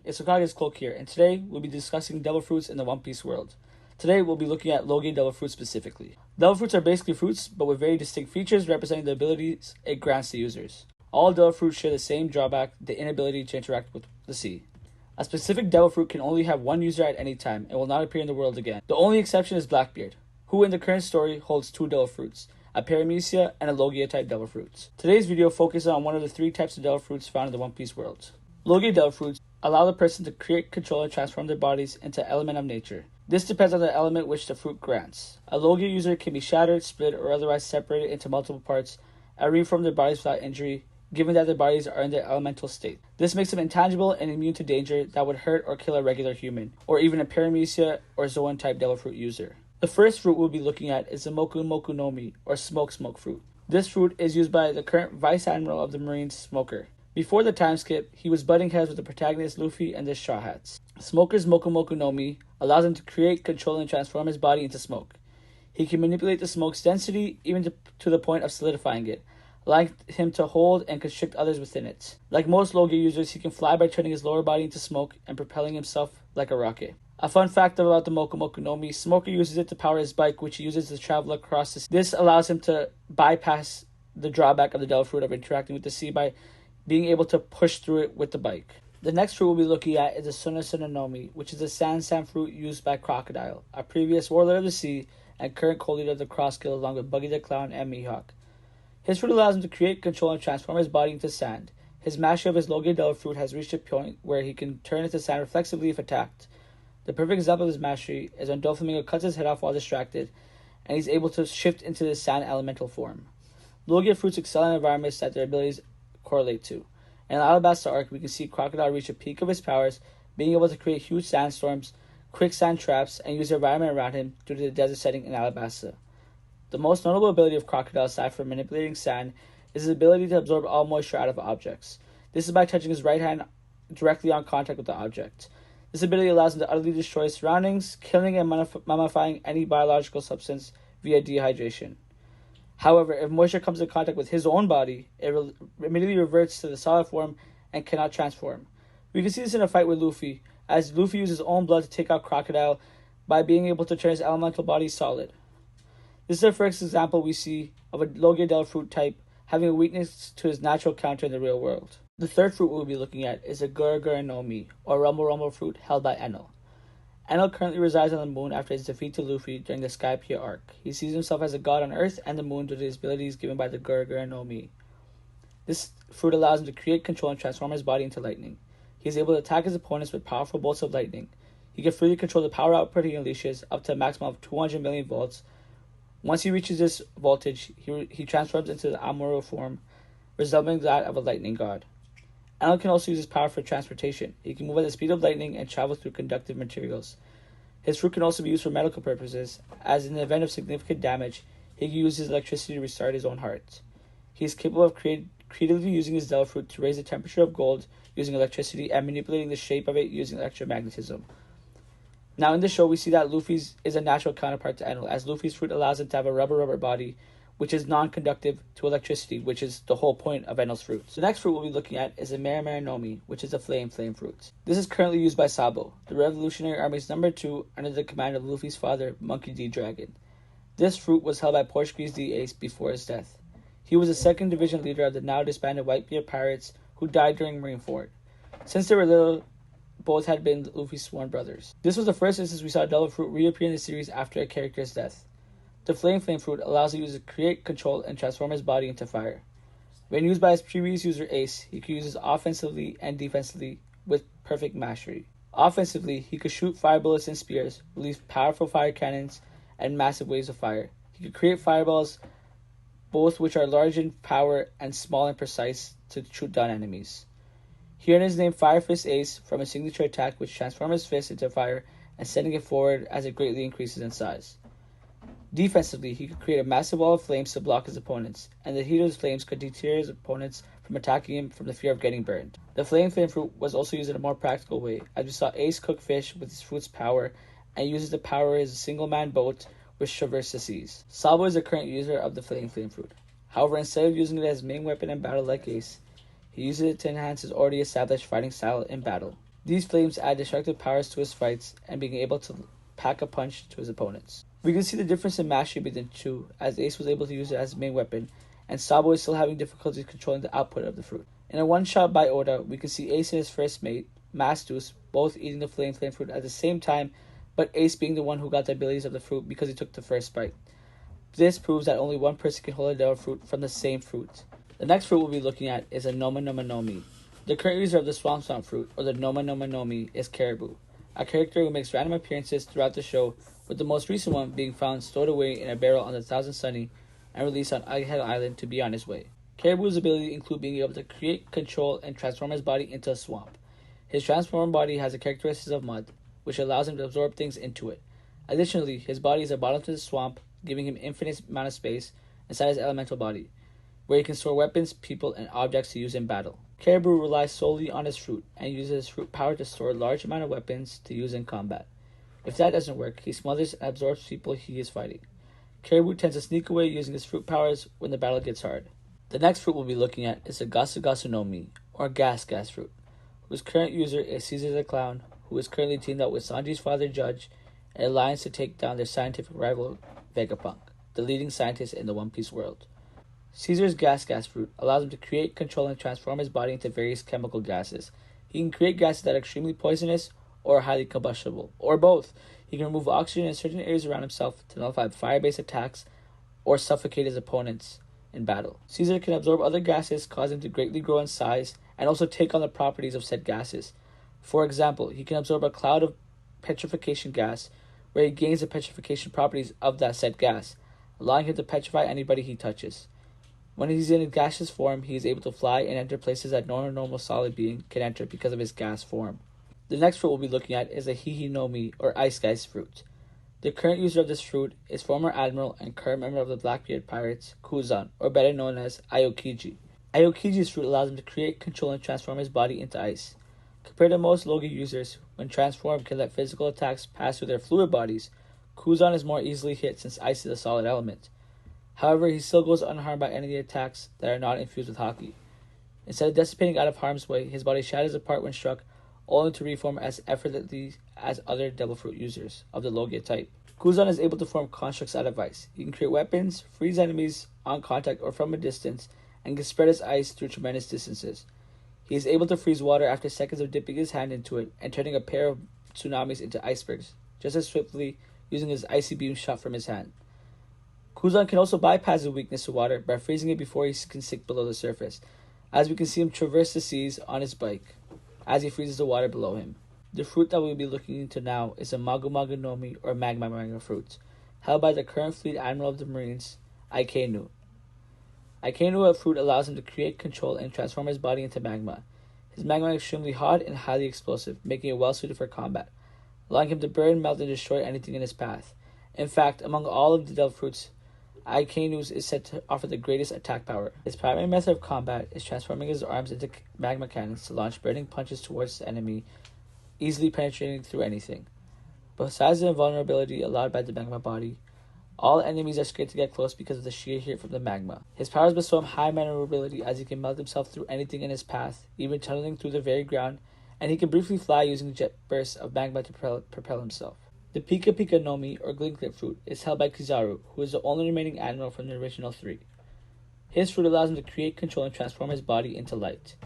it's Hokagecloaks here, and today we'll be discussing devil fruits in the One Piece world. Today we'll be looking at LOGIA devil fruits specifically. Devil fruits are basically fruits, but with very distinct features representing the abilities it grants to users. All devil fruits share the same drawback, the inability to interact with the sea. A specific devil fruit can only have one user at any time and will not appear in the world again. The only exception is Blackbeard, who in the current story holds two devil fruits, a Paramecia and a Logia type devil fruits. Today's video focuses on one of the three types of devil fruits found in the One Piece world. Logia devil fruits allow the person to create, control, and transform their bodies into an element of nature. This depends on the element which the fruit grants. A Logia user can be shattered, split, or otherwise separated into multiple parts and reform their bodies without injury, given that their bodies are in their elemental state. This makes them intangible and immune to danger that would hurt or kill a regular human, or even a Paramecia or Zoan type devil fruit user. The first fruit we'll be looking at is the Moku Moku no Mi, or Smoke fruit. This fruit is used by the current Vice Admiral of the Marines, Smoker. Before the time skip, he was butting heads with the protagonist Luffy and the Straw Hats. Smoker's Moku Moku no Mi allows him to create, control, and transform his body into smoke. He can manipulate the smoke's density even to the point of solidifying it, allowing him to hold and constrict others within it. Like most Logia users, he can fly by turning his lower body into smoke and propelling himself like a rocket. A fun fact about the Moku Moku no Mi, Smoker uses it to power his bike, which he uses to travel across the sea. This allows him to bypass the drawback of the devil fruit of interacting with the sea by being able to push through it with the bike. The next fruit we'll be looking at is the Suna Suna no Mi, which is a sand fruit used by Crocodile, a previous warlord of the sea and current co-leader of the Cross Guild along with Buggy the Clown and Mihawk. His fruit allows him to create, control, and transform his body into sand. His mastery of his Logia devil fruit has reached a point where he can turn into sand reflexively if attacked. The perfect example of his mastery is when Doflamingo cuts his head off while distracted, and he's able to shift into the sand elemental form. Logia fruits excel in environments that their abilities correlate to. In the Alabasta arc, we can see Crocodile reach a peak of his powers, being able to create huge sandstorms, quicksand traps, and use the environment around him due to the desert setting in Alabasta. The most notable ability of Crocodile, aside from manipulating sand, is his ability to absorb all moisture out of objects. This is by touching his right hand directly on contact with the object. This ability allows him to utterly destroy his surroundings, killing and mummifying any biological substance via dehydration. However, if moisture comes in contact with his own body, it immediately reverts to the solid form and cannot transform. We can see this in a fight with Luffy, as Luffy uses his own blood to take out Crocodile by being able to turn his elemental body solid. This is the first example we see of a Logia devil fruit type having a weakness to his natural counter in the real world. The third fruit we'll be looking at is the Gura Gura no Mi, or Rumble Rumble fruit held by Enel. Enel currently resides on the moon after his defeat to Luffy during the Skypiea arc. He sees himself as a god on Earth and the moon due to his abilities given by the Gura Gura no Mi. This fruit allows him to create, control, and transform his body into lightning. He is able to attack his opponents with powerful bolts of lightning. He can freely control the power output he unleashes up to a maximum of 200 million volts. Once he reaches this voltage, he transforms into the Amuro form, resembling that of a lightning god. Enel can also use his power for transportation. He can move at the speed of lightning and travel through conductive materials. His fruit can also be used for medical purposes, as in the event of significant damage, he can use his electricity to restart his own heart. He is capable of creatively using his devil fruit to raise the temperature of gold using electricity and manipulating the shape of it using electromagnetism. Now in the show, we see that Luffy's is a natural counterpart to Enel, as Luffy's fruit allows him to have a rubber body, which is non-conductive to electricity, which is the whole point of Enel's fruit. The next fruit we'll be looking at is the Mera no Mi, which is a flame fruit. This is currently used by Sabo, the Revolutionary Army's number 2 under the command of Luffy's father, Monkey D. Dragon. This fruit was held by Portuguese D. Ace before his death. He was the 2nd Division leader of the now disbanded Whitebeard pirates who died during Marineford. Since they were little, both had been Luffy's sworn brothers. This was the first instance we saw a devil fruit reappear in the series after a character's death. The flame fruit allows the user to create, control, and transform his body into fire. When used by his previous user Ace, he could use this offensively and defensively with perfect mastery. Offensively, he could shoot fire bullets and spears, release powerful fire cannons, and massive waves of fire. He could create fireballs, both which are large in power and small and precise to shoot down enemies. He earned his name Fire Fist Ace from a signature attack which transformed his fist into fire and sending it forward as it greatly increases in size. Defensively, he could create a massive wall of flames to block his opponents, and the heat of his flames could deter his opponents from attacking him from the fear of getting burned. The flame fruit was also used in a more practical way, as we saw Ace cook fish with his fruit's power and uses to power his single-man boat which traverses the seas. Sabo is the current user of the flame fruit. However, instead of using it as main weapon in battle like Ace, he uses it to enhance his already established fighting style in battle. These flames add destructive powers to his fights and being able to pack a punch to his opponents. We can see the difference in mastery between the two, as Ace was able to use it as his main weapon, and Sabo is still having difficulties controlling the output of the fruit. In a one-shot by Oda, we can see Ace and his first mate, Mastus, both eating the flame fruit at the same time, but Ace being the one who got the abilities of the fruit because he took the first bite. This proves that only one person can hold a devil fruit from the same fruit. The next fruit we'll be looking at is a Noma Noma Nomi. The current user of the Swamp fruit, or the Noma Noma Nomi, is Caribou, a character who makes random appearances throughout the show, with the most recent one being found stowed away in a barrel on the Thousand Sunny and released on Egghead Island to be on his way. Caribou's ability include being able to create, control, and transform his body into a swamp. His transformed body has the characteristics of mud, which allows him to absorb things into it. Additionally, his body is a bottom to the swamp, giving him infinite amount of space inside his elemental body, where he can store weapons, people, and objects to use in battle. Caribou relies solely on his fruit, and uses his fruit power to store a large amount of weapons to use in combat. If that doesn't work, he smothers and absorbs people he is fighting. Caribou tends to sneak away using his fruit powers when the battle gets hard. The next fruit we'll be looking at is the Gasu Gasu no Mi, or Gas fruit, whose current user is Caesar the Clown, who is currently teamed up with Sanji's father Judge, in an alliance to take down their scientific rival Vegapunk, the leading scientist in the One Piece world. Caesar's gas fruit allows him to create, control, and transform his body into various chemical gases. He can create gases that are extremely poisonous or highly combustible, or both. He can remove oxygen in certain areas around himself to nullify fire-based attacks or suffocate his opponents in battle. Caesar can absorb other gases, cause him to greatly grow in size, and also take on the properties of said gases. For example, he can absorb a cloud of petrification gas, where he gains the petrification properties of that said gas, allowing him to petrify anybody he touches. When he's in a gaseous form, he is able to fly and enter places that no normal solid being can enter because of his gas form. The next fruit we'll be looking at is the Hihi no Mi, or Ice Guy's fruit. The current user of this fruit is former admiral and current member of the Blackbeard Pirates, Kuzan, or better known as Aokiji. Aokiji's fruit allows him to create, control, and transform his body into ice. Compared to most Logia users, when transformed can let physical attacks pass through their fluid bodies, Kuzan is more easily hit since ice is a solid element. However, he still goes unharmed by enemy attacks that are not infused with Haki. Instead of dissipating out of harm's way, his body shatters apart when struck, only to reform as effortlessly as other Devil Fruit users of the Logia type. Kuzan is able to form constructs out of ice. He can create weapons, freeze enemies on contact or from a distance, and can spread his ice through tremendous distances. He is able to freeze water after seconds of dipping his hand into it and turning a pair of tsunamis into icebergs, just as swiftly using his icy beam shot from his hand. Kuzan can also bypass his weakness to water by freezing it before he can sink below the surface, as we can see him traverse the seas on his bike, as he freezes the water below him. The fruit that we will be looking into now is a Magu Magu no Mi, or Magma fruit, held by the current fleet admiral of the Marines, Aikenu. Aikenu fruit allows him to create, control, and transform his body into magma. His magma is extremely hot and highly explosive, making it well suited for combat, allowing him to burn, melt, and destroy anything in his path. In fact, among all of the devil fruits, Aikenu's is said to offer the greatest attack power. His primary method of combat is transforming his arms into magma cannons to launch burning punches towards the enemy, easily penetrating through anything. Besides the invulnerability allowed by the magma body, all enemies are scared to get close because of the sheer heat from the magma. His powers bestow him high maneuverability, as he can melt himself through anything in his path, even tunneling through the very ground, and he can briefly fly using jet bursts of magma to propel himself. The Pika Pika no Mi, or Glinklet fruit, is held by Kizaru, who is the only remaining admiral from the original three. His fruit allows him to create, control, and transform his body into light.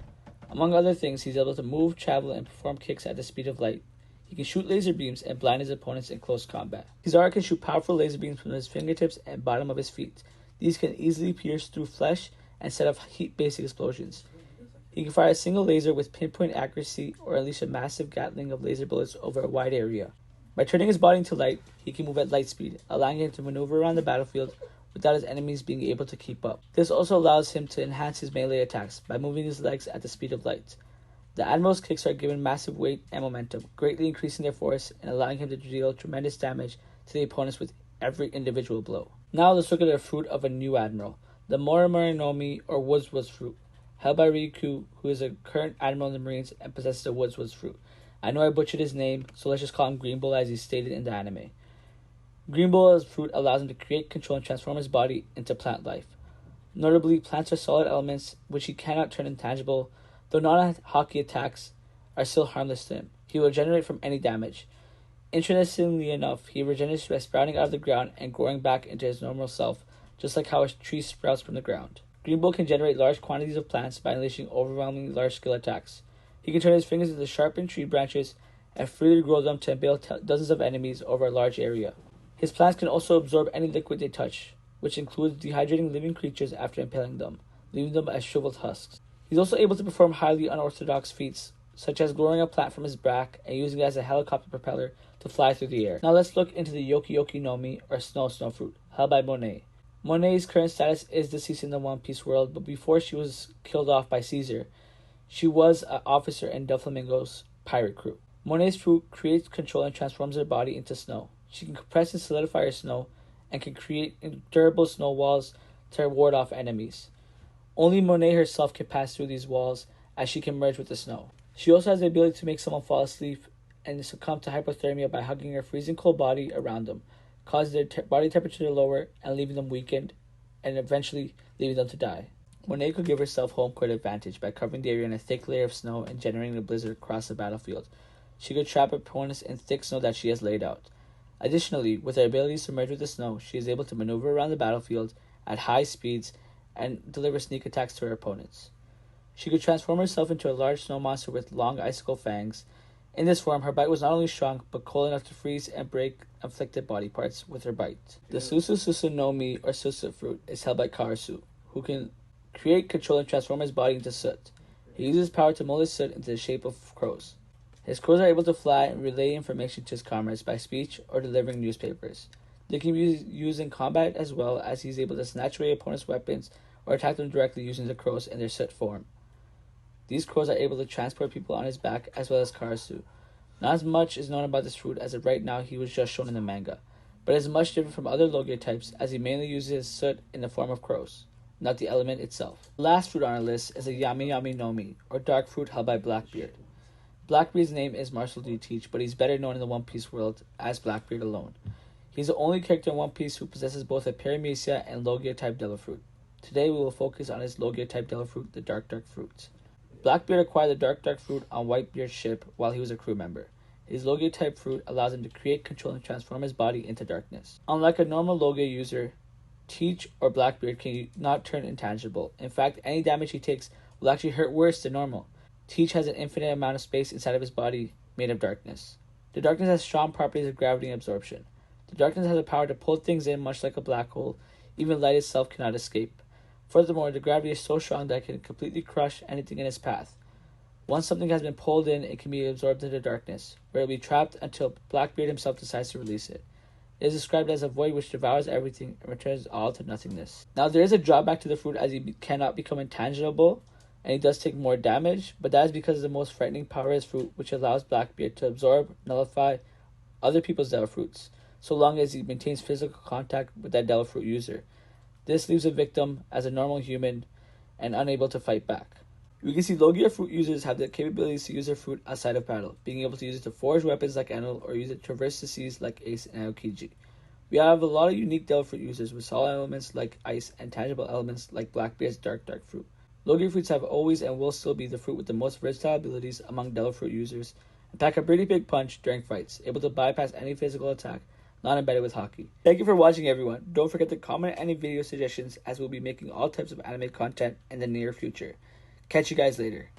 Among other things, he's able to move, travel, and perform kicks at the speed of light. He can shoot laser beams and blind his opponents in close combat. Kizaru can shoot powerful laser beams from his fingertips and bottom of his feet. These can easily pierce through flesh and set off heat-based explosions. He can fire a single laser with pinpoint accuracy or unleash a massive gatling of laser bullets over a wide area. By turning his body into light, he can move at light speed, allowing him to maneuver around the battlefield without his enemies being able to keep up. This also allows him to enhance his melee attacks by moving his legs at the speed of light. The Admiral's kicks are given massive weight and momentum, greatly increasing their force and allowing him to deal tremendous damage to the opponents with every individual blow. Now let's look at the fruit of a new Admiral, the Morimori no Mi, or Woods fruit, held by Riku, who is a current Admiral in the Marines and possesses the Woods fruit. I know I butchered his name, so let's just call him Green Bull as he's stated in the anime. Green Bull's fruit allows him to create, control, and transform his body into plant life. Notably, plants are solid elements which he cannot turn intangible, though non-Haki attacks are still harmless to him. He will regenerate from any damage. Interestingly enough, he regenerates by sprouting out of the ground and growing back into his normal self, just like how a tree sprouts from the ground. Green Bull can generate large quantities of plants by unleashing overwhelmingly large skill attacks. He can turn his fingers into sharpened tree branches and freely grow them to impale dozens of enemies over a large area. His plants can also absorb any liquid they touch, which includes dehydrating living creatures after impaling them, leaving them as shriveled husks. He's also able to perform highly unorthodox feats, such as growing a plant from his back and using it as a helicopter propeller to fly through the air. Now let's look into the Yoki Yoki no Mi, or Snow Fruit, held by Monet. Monet's current status is deceased in the One Piece world, but before she was killed off by Caesar, she was an officer in Doflamingo's pirate crew. Monet's fruit creates, control, and transforms her body into snow. She can compress and solidify her snow, and can create durable snow walls to ward off enemies. Only Monet herself can pass through these walls, as she can merge with the snow. She also has the ability to make someone fall asleep and succumb to hypothermia by hugging her freezing cold body around them, causing their body temperature to lower and leaving them weakened, and eventually leaving them to die. Monet could give herself home court advantage by covering the area in a thick layer of snow and generating a blizzard across the battlefield. She could trap opponents in thick snow that she has laid out. Additionally, with her abilities to merge with the snow, she is able to maneuver around the battlefield at high speeds and deliver sneak attacks to her opponents. She could transform herself into a large snow monster with long icicle fangs. In this form, her bite was not only strong, but cold enough to freeze and break afflicted body parts with her bite. The Susu Susu no Mi, or Susu fruit, is held by Karasu, who can create, control, and transform his body into soot. He uses his power to mold his soot into the shape of crows. His crows are able to fly and relay information to his comrades by speech or delivering newspapers. They can be used in combat as well, as he's able to snatch away opponents' weapons or attack them directly using the crows in their soot form. These crows are able to transport people on his back as well as Karasu. Not as much is known about this fruit, as of right now he was just shown in the manga, but it is much different from other Logia types, as he mainly uses his soot in the form of crows, not the element itself. The last fruit on our list is a Yami Yami no Mi, or dark fruit, held by Blackbeard. Blackbeard's name is Marcel D. Teach, but he's better known in the One Piece world as Blackbeard alone. He's the only character in One Piece who possesses both a Paramecia and Logia type Devil Fruit. Today we will focus on his Logia type Devil Fruit, the Dark Fruit. Blackbeard acquired the Dark Fruit on Whitebeard's ship while he was a crew member. His Logia type fruit allows him to create, control, and transform his body into darkness. Unlike a normal Logia user, Teach or Blackbeard can not turn intangible. In fact, any damage he takes will actually hurt worse than normal. Teach has an infinite amount of space inside of his body made of darkness. The darkness has strong properties of gravity and absorption. The darkness has the power to pull things in much like a black hole. Even light itself cannot escape. Furthermore, the gravity is so strong that it can completely crush anything in its path. Once something has been pulled in, it can be absorbed into darkness, where it will be trapped until Blackbeard himself decides to release it. It is described as a void which devours everything and returns all to nothingness. Now, there is a drawback to the fruit, as he cannot become intangible, and he does take more damage, but that is because of the most frightening power of his fruit, which allows Blackbeard to absorb, nullify other people's Devil Fruits, so long as he maintains physical contact with that Devil Fruit user. This leaves a victim as a normal human and unable to fight back. We can see Logia fruit users have the capabilities to use their fruit outside of battle, being able to use it to forge weapons like Enel or use it to traverse the seas like Ace and Aokiji. We have a lot of unique Devil Fruit users with solid elements like ice and tangible elements like Blackbeard's Dark Fruit. Logia fruits have always and will still be the fruit with the most versatile abilities among Devil Fruit users and pack a pretty big punch during fights, able to bypass any physical attack not embedded with hockey. Thank you for watching, everyone. Don't forget to comment any video suggestions, as we'll be making all types of anime content in the near future. Catch you guys later.